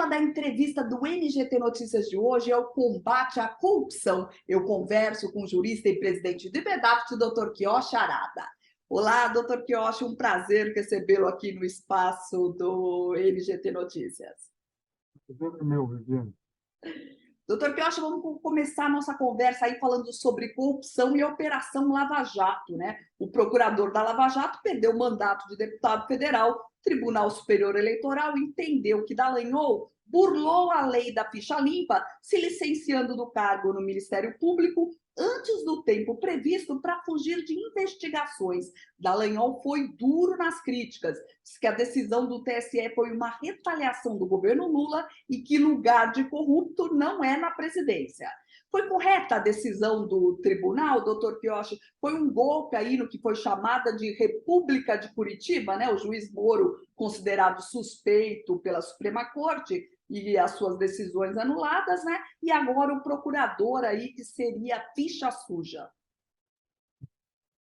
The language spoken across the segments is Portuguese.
da entrevista do NGT Notícias de hoje é o combate à corrupção. Eu converso com o jurista e presidente do IBEDAFT, Dr. Quioche Arada. Olá, Dr. Quioche, um prazer recebê-lo aqui no espaço do NGT Notícias. Prazer é meu, Viviane. Doutor Quioche, vamos começar a nossa conversa aí falando sobre corrupção e a Operação Lava Jato, né? O procurador da Lava Jato perdeu o mandato de deputado federal. O Tribunal Superior Eleitoral entendeu que Dallagnol burlou a lei da ficha limpa, se licenciando do cargo no Ministério Público antes do tempo previsto para fugir de investigações. Dallagnol foi duro nas críticas, diz que a decisão do TSE foi uma retaliação do governo Lula e que lugar de corrupto não é na presidência. Foi correta a decisão do tribunal, doutor Quioche? Foi um golpe aí no que foi chamada de República de Curitiba, né? O juiz Moro, considerado suspeito pela Suprema Corte, e as suas decisões anuladas, né? E agora o procurador aí, que seria ficha suja.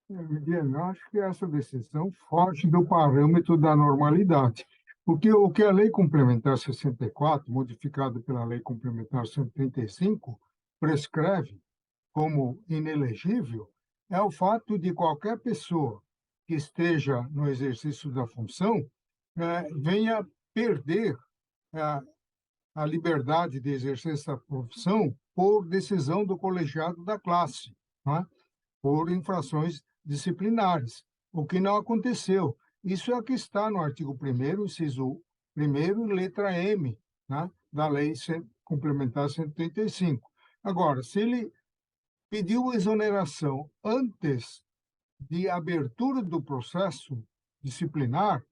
Viviane, eu acho que essa decisão foge do parâmetro da normalidade, porque o que a Lei Complementar 64, modificada pela Lei Complementar 135, prescreve como inelegível é o fato de qualquer pessoa que esteja no exercício da função venha perder a liberdade de exercer essa profissão por decisão do colegiado da classe, né? Por infrações disciplinares, o que não aconteceu. Isso é o que está no artigo 1º, inciso 1º, letra M, né? Da Lei Complementar 135. Agora, se ele pediu exoneração antes de abertura do processo disciplinar,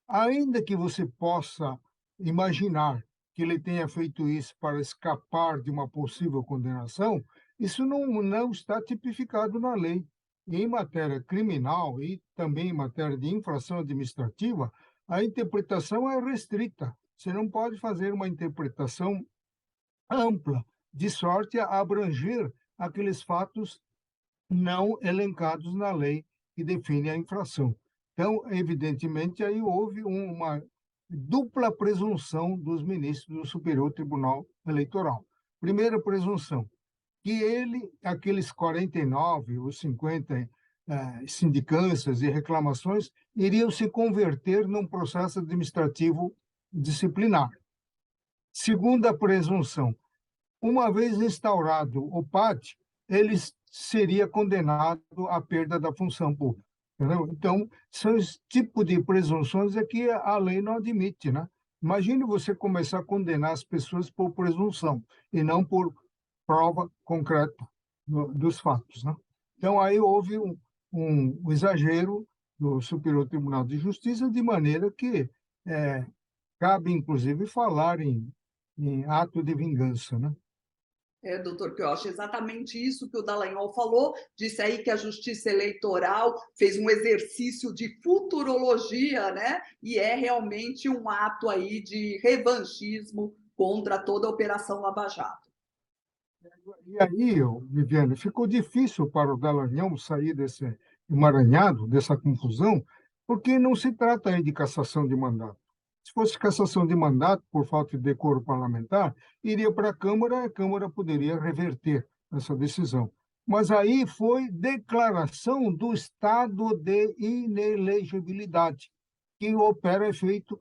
ainda que você possa imaginar que ele tenha feito isso para escapar de uma possível condenação, isso não está tipificado na lei. Em matéria criminal e também em matéria de infração administrativa, a interpretação é restrita. Você não pode fazer uma interpretação ampla, de sorte a abranger aqueles fatos não elencados na lei que define a infração. Então, evidentemente, aí houve uma dupla presunção dos ministros do Superior Tribunal Eleitoral. Primeira presunção, que aqueles 49 ou 50 sindicâncias e reclamações iriam se converter num processo administrativo disciplinar. Segunda presunção, uma vez instaurado o PAD, ele seria condenado à perda da função pública. Entendeu? Então, são esse tipo de presunções que a lei não admite, né? Imagine você começar a condenar as pessoas por presunção e não por prova concreta dos fatos, né? Então, aí houve um exagero do Superior Tribunal de Justiça, de maneira que cabe, inclusive, falar em ato de vingança, né? Doutor Quioche, exatamente isso que o Dallagnol falou, disse aí que a Justiça Eleitoral fez um exercício de futurologia, né? E é realmente um ato aí de revanchismo contra toda a Operação Lava Jato. E aí, Viviane, ficou difícil para o Dallagnol sair desse emaranhado, dessa confusão, porque não se trata aí de cassação de mandato. Se fosse cassação de mandato por falta de decoro parlamentar, iria para a Câmara poderia reverter essa decisão. Mas aí foi declaração do estado de inelegibilidade, que opera efeito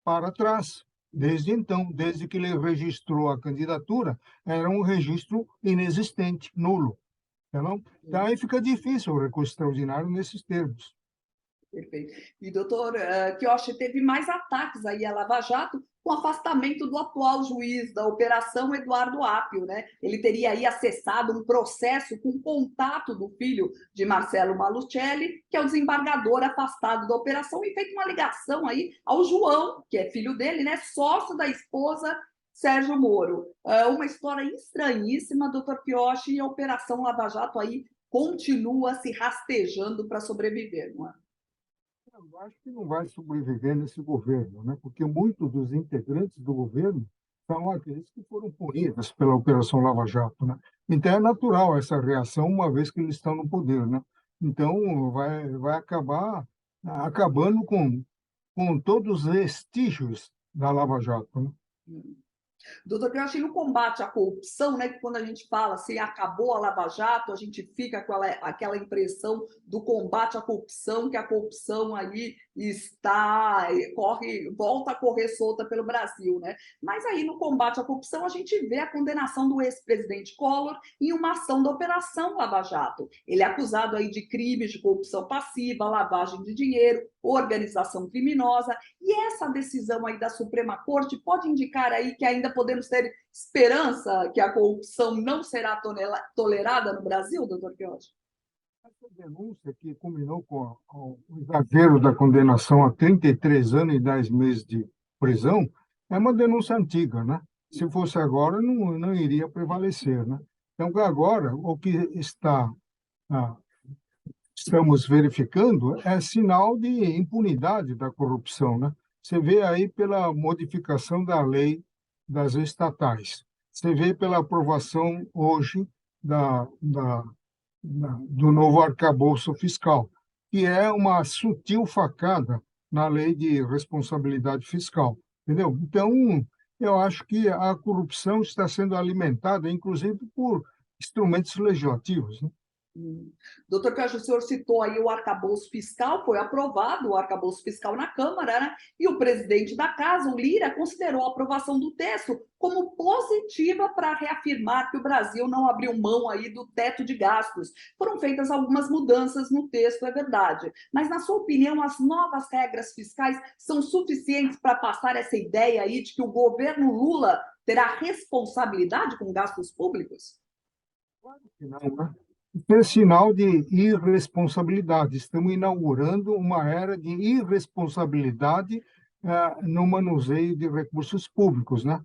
para trás. Desde então, desde que ele registrou a candidatura, era um registro inexistente, nulo. Então, aí fica difícil o recurso extraordinário nesses termos. Perfeito. E, doutor Quioche, teve mais ataques aí à Lava Jato com o afastamento do atual juiz da operação, Eduardo Apio, né? Ele teria aí acessado um processo com contato do filho de Marcelo Malucelli, que é o desembargador afastado da operação, e feito uma ligação aí ao João, que é filho dele, né? Sócio da esposa Sérgio Moro. Uma história estranhíssima, doutor Quioche, e a Operação Lava Jato aí continua se rastejando para sobreviver, não é? Eu acho que não vai sobreviver nesse governo, né? Porque muitos dos integrantes do governo são aqueles que foram punidos pela Operação Lava Jato, né? Então é natural essa reação, uma vez que eles estão no poder, né? Então vai acabar acabando com todos os vestígios da Lava Jato, né? Doutor, eu achei no combate à corrupção, né, que quando a gente fala assim, acabou a Lava Jato, a gente fica com aquela impressão do combate à corrupção, que a corrupção aí volta a correr solta pelo Brasil, né? Mas aí no combate à corrupção a gente vê a condenação do ex-presidente Collor em uma ação da Operação Lava Jato. Ele é acusado aí de crimes de corrupção passiva, lavagem de dinheiro, organização criminosa, e essa decisão aí da Suprema Corte pode indicar aí que ainda podemos ter esperança que a corrupção não será tolerada no Brasil, doutor Quioche? Essa denúncia que culminou com o exagero da condenação a 33 anos e 10 meses de prisão é uma denúncia antiga, né? Se fosse agora, não iria prevalecer, né? Então, agora, o que ah, estamos verificando é sinal de impunidade da corrupção, né? Você vê aí pela modificação da lei das estatais, você vê pela aprovação hoje do novo arcabouço fiscal, que é uma sutil facada na lei de responsabilidade fiscal, entendeu? Então, eu acho que a corrupção está sendo alimentada, inclusive, por instrumentos legislativos, né? Doutor Caju, o senhor citou aí o arcabouço fiscal, foi aprovado o arcabouço fiscal na Câmara, né? E o presidente da Casa, o Lira, considerou a aprovação do texto como positiva para reafirmar que o Brasil não abriu mão aí do teto de gastos. Foram feitas algumas mudanças no texto, é verdade. Mas, na sua opinião, as novas regras fiscais são suficientes para passar essa ideia aí de que o governo Lula terá responsabilidade com gastos públicos? Claro que não, né? Isso é sinal de irresponsabilidade. Estamos inaugurando uma era de irresponsabilidade no manuseio de recursos públicos, né?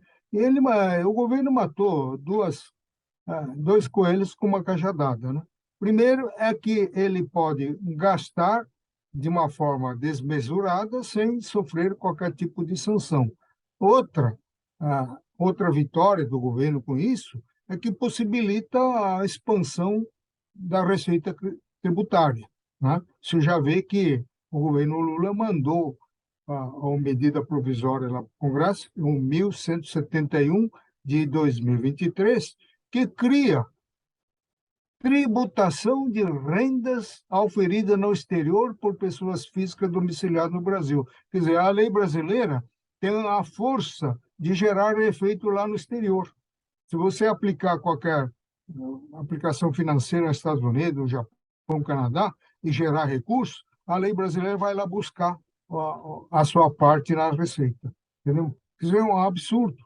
O governo matou dois coelhos com uma cajadada, né? Primeiro é que ele pode gastar de uma forma desmesurada sem sofrer qualquer tipo de sanção. Outra vitória do governo com isso é que possibilita a expansão da receita tributária, né? Você já vê que o governo Lula mandou a medida provisória lá para o Congresso, o 1171 de 2023, que cria tributação de rendas auferidas no exterior por pessoas físicas domiciliadas no Brasil. Quer dizer, a lei brasileira tem a força de gerar efeito lá no exterior. Se você aplicar qualquer aplicação financeira nos Estados Unidos, no Japão, Canadá, e gerar recursos, a lei brasileira vai lá buscar a sua parte na receita. Entendeu? Isso é um absurdo.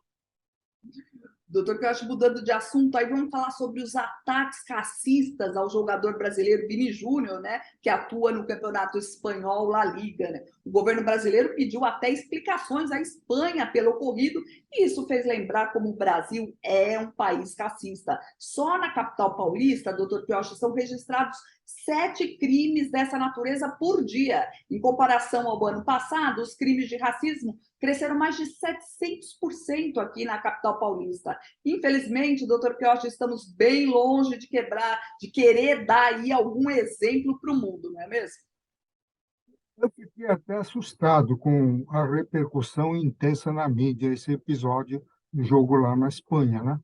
Doutor, que eu acho, mudando de assunto, aí vamos falar sobre os ataques racistas ao jogador brasileiro Vini Júnior, né, que atua no campeonato espanhol La Liga, né? O governo brasileiro pediu até explicações à Espanha pelo ocorrido, e isso fez lembrar como o Brasil é um país racista. Só na capital paulista, doutor Pioche, são registrados 7 crimes dessa natureza por dia. Em comparação ao ano passado, os crimes de racismo cresceram mais de 700% aqui na capital paulista. Infelizmente, doutor Pioche, estamos bem longe de querer dar aí algum exemplo para o mundo, não é mesmo? Eu fiquei até assustado com a repercussão intensa na mídia, esse episódio do jogo lá na Espanha, né?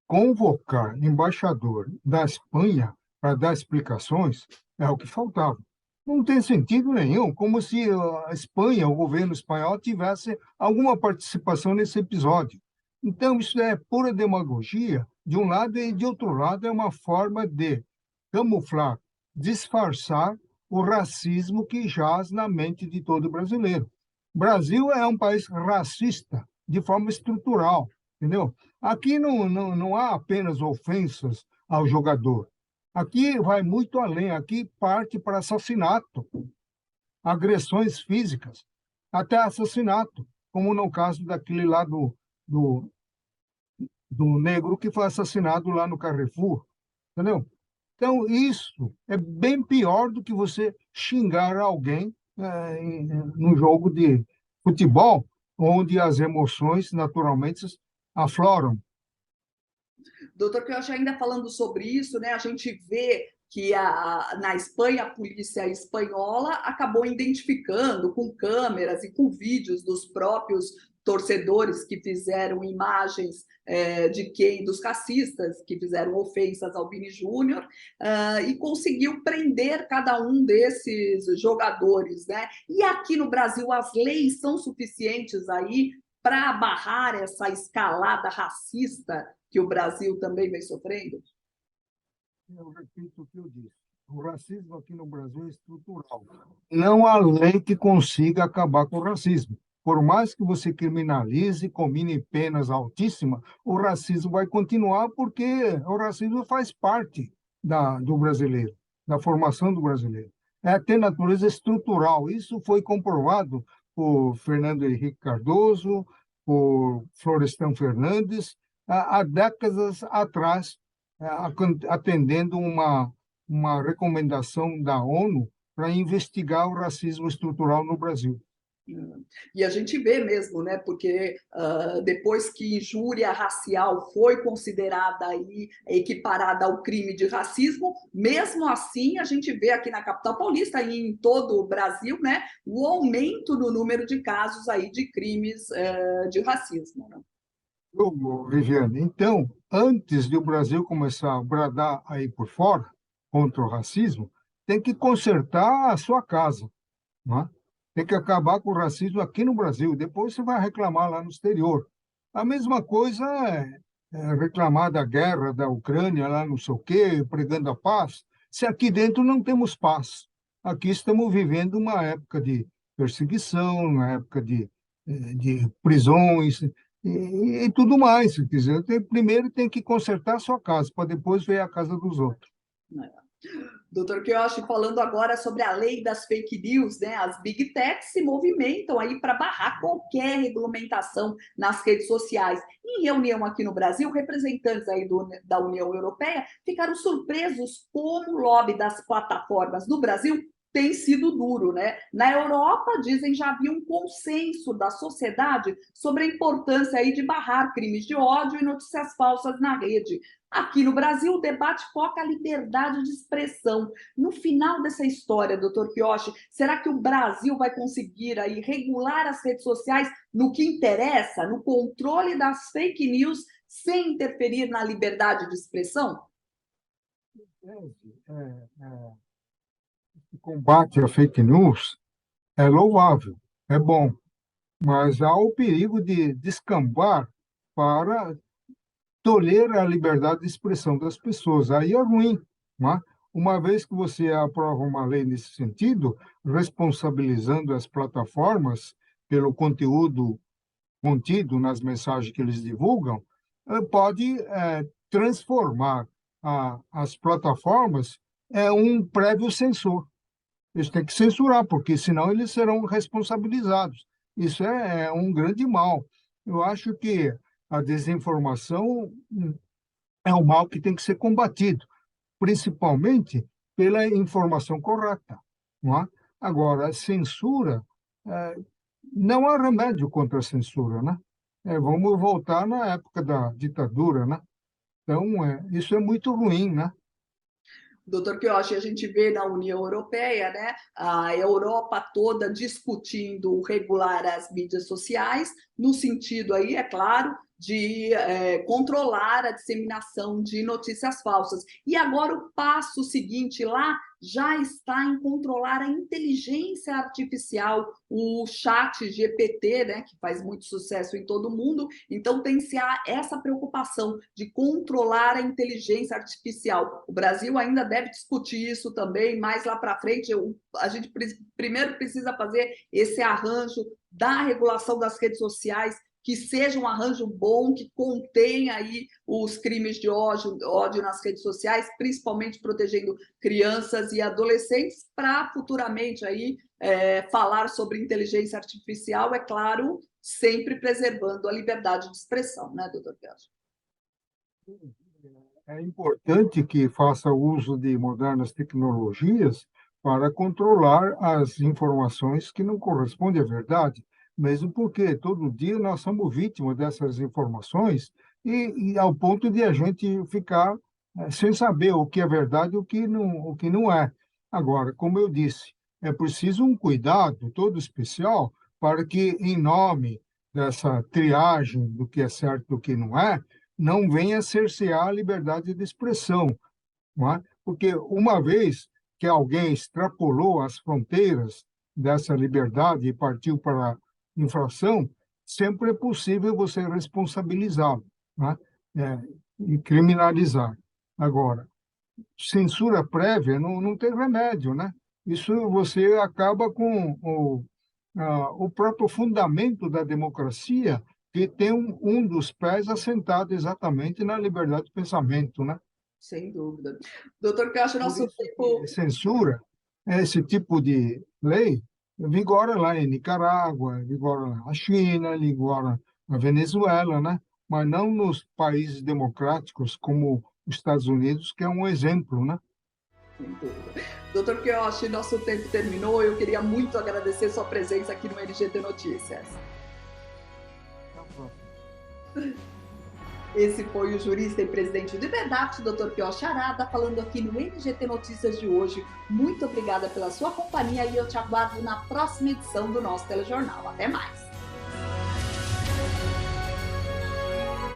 Convocar embaixador da Espanha para dar explicações é o que faltava. Não tem sentido nenhum, como se a Espanha, o governo espanhol, tivesse alguma participação nesse episódio. Então, isso é pura demagogia, de um lado, e de outro lado, é uma forma de camuflar, disfarçar o racismo que jaz na mente de todo brasileiro. O Brasil é um país racista, de forma estrutural, entendeu? Aqui não há apenas ofensas ao jogador. Aqui vai muito além, aqui parte para assassinato, agressões físicas, até assassinato, como no caso daquele lá do negro que foi assassinado lá no Carrefour, entendeu? Então, isso é bem pior do que você xingar alguém no jogo de futebol, onde as emoções naturalmente afloram. Doutor Pioche, ainda falando sobre isso, né, a gente vê que na Espanha, a polícia espanhola acabou identificando com câmeras e com vídeos dos próprios torcedores que fizeram imagens dos cassistas, que fizeram ofensas ao Vini Júnior, e conseguiu prender cada um desses jogadores, né? E aqui no Brasil as leis são suficientes aí para barrar essa escalada racista que o Brasil também vem sofrendo? Eu repito o que eu disse. O racismo aqui no Brasil é estrutural. Não há lei que consiga acabar com o racismo. Por mais que você criminalize, combine penas altíssimas, o racismo vai continuar porque o racismo faz parte do brasileiro, da formação do brasileiro. Tem natureza estrutural. Isso foi comprovado por Fernando Henrique Cardoso, por Florestan Fernandes, há décadas atrás, atendendo uma recomendação da ONU para investigar o racismo estrutural no Brasil. E a gente vê mesmo, né? Porque depois que injúria racial foi considerada aí equiparada ao crime de racismo, mesmo assim a gente vê aqui na capital paulista e em todo o Brasil, né, o aumento no número de casos aí de crimes de racismo, né? Viviane, então, antes de o Brasil começar a bradar aí por fora contra o racismo, tem que consertar a sua casa, não é? Tem que acabar com o racismo aqui no Brasil. Depois você vai reclamar lá no exterior. A mesma coisa é reclamar da guerra da Ucrânia, lá não sei o quê, pregando a paz, se aqui dentro não temos paz. Aqui estamos vivendo uma época de perseguição, uma época de prisões e tudo mais. Quer dizer, primeiro tem que consertar a sua casa, para depois ver a casa dos outros. Doutor Quiochi, falando agora sobre a lei das fake news, né? As big techs se movimentam aí para barrar qualquer regulamentação nas redes sociais. Em reunião aqui no Brasil, representantes aí da União Europeia ficaram surpresos como o lobby das plataformas no Brasil tem sido duro, né? Na Europa, dizem, já havia um consenso da sociedade sobre a importância aí de barrar crimes de ódio e notícias falsas na rede. Aqui no Brasil, o debate foca a liberdade de expressão. No final dessa história, doutor Quiochi, será que o Brasil vai conseguir aí regular as redes sociais no que interessa, no controle das fake news, sem interferir na liberdade de expressão? O combate à fake news é louvável, é bom, mas há o perigo de descambar para tolher a liberdade de expressão das pessoas. Aí é ruim, não é? Uma vez que você aprova uma lei nesse sentido, responsabilizando as plataformas pelo conteúdo contido nas mensagens que eles divulgam, pode transformar as plataformas em um prévio censor. Eles têm que censurar, porque senão eles serão responsabilizados. Isso é um grande mal. Eu acho que a desinformação é um mal que tem que ser combatido, principalmente pela informação correta, não é? Agora, a censura, não há remédio contra a censura, né? Vamos voltar na época da ditadura, né? Então, isso é muito ruim, né? Doutor Quiochi, a gente vê na União Europeia, né, a Europa toda discutindo regular as mídias sociais, no sentido aí, é claro, de controlar a disseminação de notícias falsas. E agora o passo seguinte lá já está em controlar a inteligência artificial, o chat GPT, né, que faz muito sucesso em todo mundo. Então tem-se essa preocupação de controlar a inteligência artificial. O Brasil ainda deve discutir isso também, mais lá para frente. A gente primeiro precisa fazer esse arranjo da regulação das redes sociais, que seja um arranjo bom, que contenha aí os crimes de ódio nas redes sociais, principalmente protegendo crianças e adolescentes, para futuramente aí falar sobre inteligência artificial, é claro, sempre preservando a liberdade de expressão, né, doutor Quiochi? É importante que faça uso de modernas tecnologias para controlar as informações que não correspondem à verdade, mesmo porque todo dia nós somos vítimas dessas informações e ao ponto de a gente ficar sem saber o que é verdade e o que não é. Agora, como eu disse, é preciso um cuidado todo especial para que, em nome dessa triagem do que é certo e do que não é, não venha cercear a liberdade de expressão, não é? Porque uma vez que alguém extrapolou as fronteiras dessa liberdade e partiu para a infração, sempre é possível você responsabilizá-lo, não é? E criminalizar. Agora, censura prévia não tem remédio, né? Isso você acaba com o próprio fundamento da democracia, que tem um dos pés assentado exatamente na liberdade de pensamento, né? Sem dúvida. Doutor Piocha, Por nosso isso tempo... que censura, esse tipo de lei, vigora lá em Nicarágua, vigora na China, vigora na Venezuela, né? Mas não nos países democráticos como os Estados Unidos, que é um exemplo, né? Sem dúvida. Doutor Piocha, nosso tempo terminou. Eu queria muito agradecer sua presença aqui no NGT Notícias. Esse foi o jurista e presidente do IBEDAT, Dr. Piocha Arada, falando aqui no NGT Notícias de hoje. Muito obrigada pela sua companhia e eu te aguardo na próxima edição do nosso telejornal. Até mais!